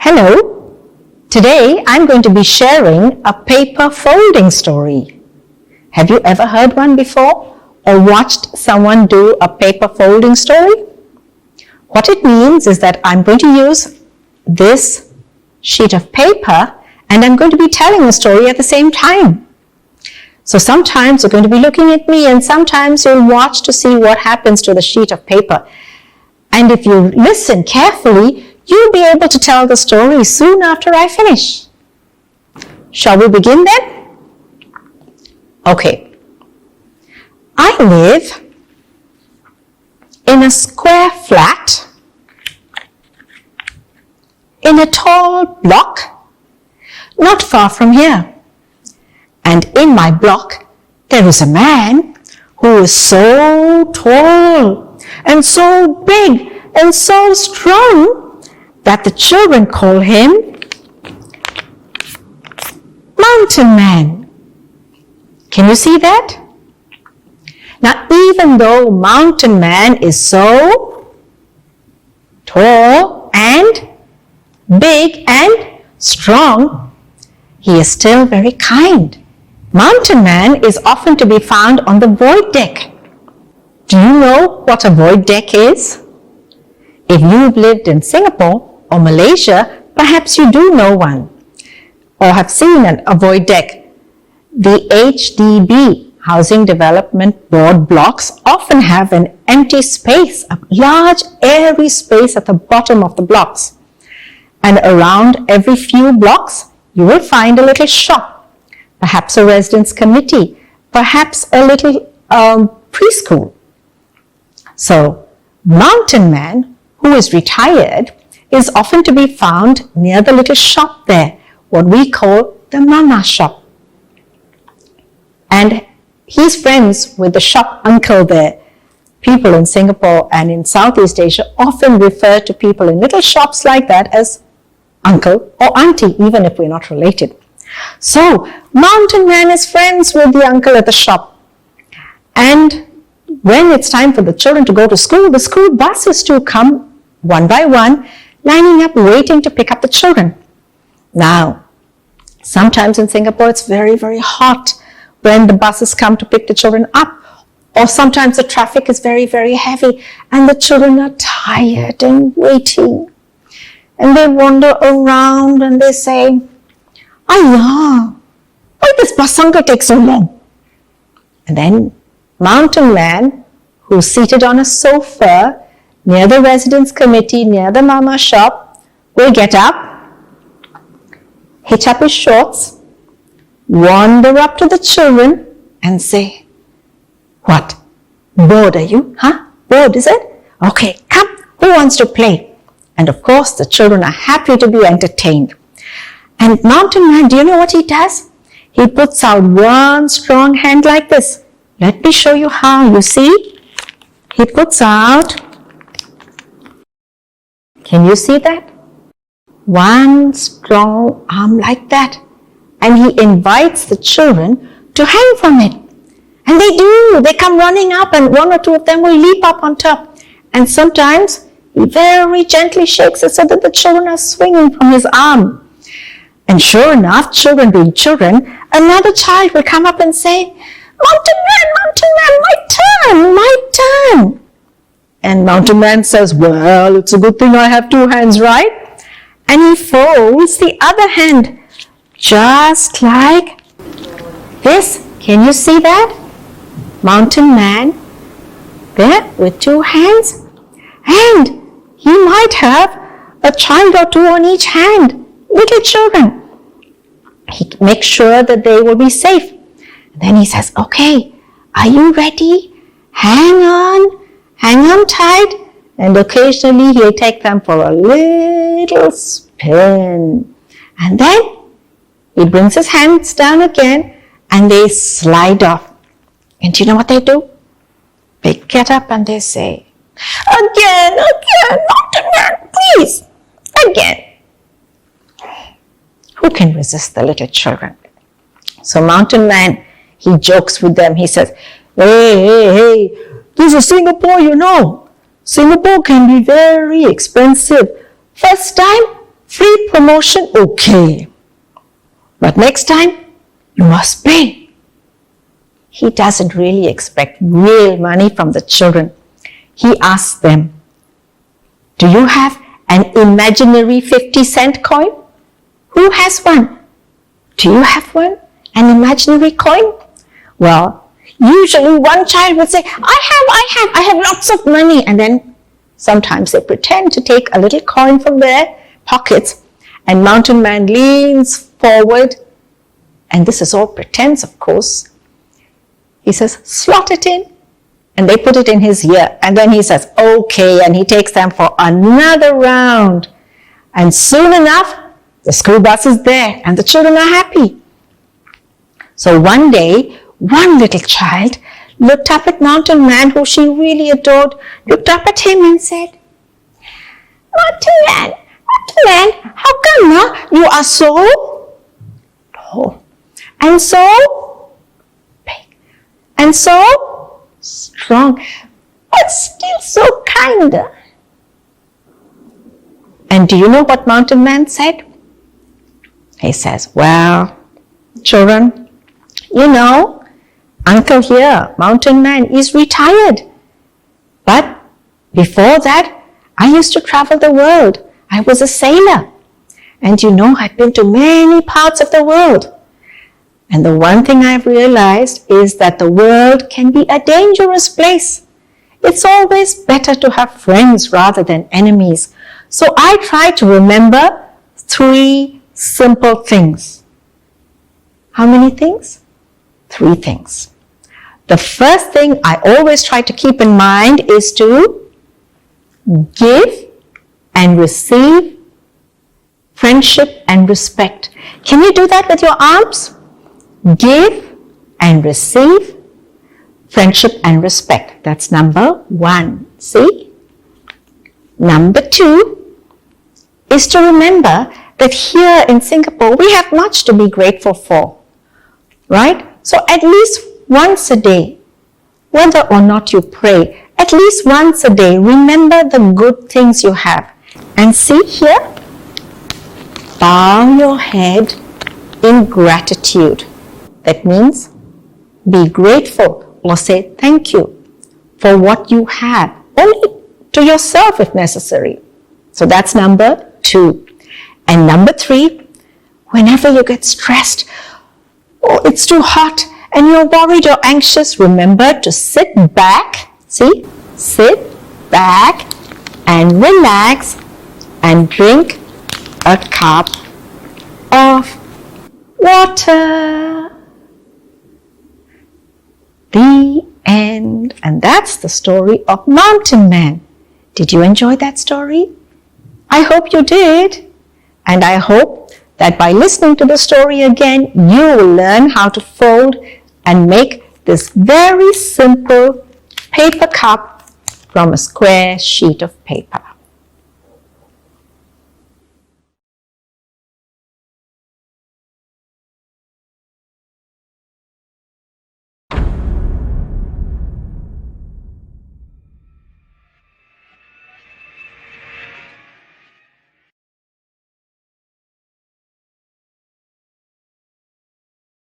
Hello, today I'm going to be sharing a paper folding story. Have you ever heard one before or watched someone do a paper folding story? What it means is that I'm going to use this sheet of paper and I'm going to be telling a story at the same time. So sometimes you're going to be looking at me and sometimes you'll watch to see what happens to the sheet of paper. And if you listen carefully, you'll be able to tell the story soon after I finish. Shall we begin then? Okay. I live in a square flat in a tall block not far from here. And in my block, there is a man who is so tall and so big and so strong that the children call him Mountain Man. Can you see that? Now, even though Mountain Man is so tall and big and strong, he is still very kind. Mountain Man is often to be found on the void deck. Do you know what a void deck is? If you've lived in Singapore or Malaysia, perhaps you do know one or have seen a void deck. The HDB, Housing Development Board blocks, often have an empty space, a large airy space at the bottom of the blocks. And around every few blocks, you will find a little shop, perhaps a residence committee, perhaps a little preschool. So, Mountain Man, who is retired, is often to be found near the little shop there, what we call the mama shop. And he's friends with the shop uncle there. People in Singapore and in Southeast Asia often refer to people in little shops like that as uncle or auntie, even if we're not related. So, Mountain Man is friends with the uncle at the shop. And when it's time for the children to go to school, the school buses do come one by one, lining up waiting to pick up the children. Now, sometimes in Singapore it's very, very hot when the buses come to pick the children up. Or sometimes the traffic is very, very heavy and the children are tired and waiting. And they wander around and they say, "Ayah, why does bus uncle take so long?" And then Mountain Man, who's seated on a sofa near the residence committee, near the mama shop, will get up, hitch up his shorts, wander up to the children and say, "What? Bored are you? Huh? Bored, is it? Okay, come, who wants to play?" And of course, the children are happy to be entertained. And Mountain Man, do you know what he does? He puts out one strong hand like this. Let me show you how. You see? He puts out, can you see that? One strong arm like that. And he invites the children to hang from it. And they do. They come running up and one or two of them will leap up on top. And sometimes he very gently shakes it so that the children are swinging from his arm. And sure enough, children being children, another child will come up and say, Mountain Man, my turn. And Mountain Man says, "Well, it's a good thing I have two hands, right?" And he folds the other hand, just like this. Can you see that? Mountain Man there with two hands. And he might have a child or two on each hand, little children. He makes sure that they will be safe. And then he says, "Okay, are you ready? Hang on tight." And occasionally he'll take them for a little spin. And then he brings his hands down again and they slide off. And do you know what they do? They get up and they say, Again, Mountain Man, please, again." Who can resist the little children? So Mountain Man, he jokes with them. He says, Hey, this is Singapore, you know. Singapore can be very expensive. First time, Free promotion, okay. But next time, you must pay. He doesn't really expect real money from the children. He asks them, do you have an imaginary 50-cent coin? Who has one? Do you have one? An imaginary coin? Well, usually one child would say, I have lots of money. And then sometimes they pretend to take a little coin from their pockets, and Mountain Man leans forward, and this is all pretense, of course. He says, slot it in, and they put it in his ear, and then he says, okay, and he takes them for another round. And soon enough, the school bus is there, and the children are happy. So one day, one little child looked up at Mountain Man, who she really adored, looked up at him and said, Mountain Man, how come you are so tall and so big and so strong, but still so kind? And do you know what Mountain Man said? He says, well, children, you know, Uncle here, Mountain Man, is retired. But before that, I used to travel the world. I was a sailor. And you know, I've been to many parts of the world. And the one thing I've realized is that the world can be a dangerous place. It's always better to have friends rather than enemies. So I try to remember 3 simple things. How many things? 3 things. The first thing I always try to keep in mind is to give and receive friendship and respect. Can you do that with your arms? Give and receive friendship and respect. That's number 1. See? Number 2 is to remember that here in Singapore, we have much to be grateful for, right? So at least once a day, whether or not you pray, at least once a day, remember the good things you have. And see here, bow your head in gratitude. That means be grateful or say thank you for what you have, only to yourself if necessary. So that's number 2. And number 3, whenever you get stressed, or it's too hot and you're worried or anxious, remember to sit back, see, sit back and relax and drink a cup of water. The end. And that's the story of Mountain Man. Did you enjoy that story? I hope you did. And I hope that by listening to the story again, you will learn how to fold and make this very simple paper cup from a square sheet of paper.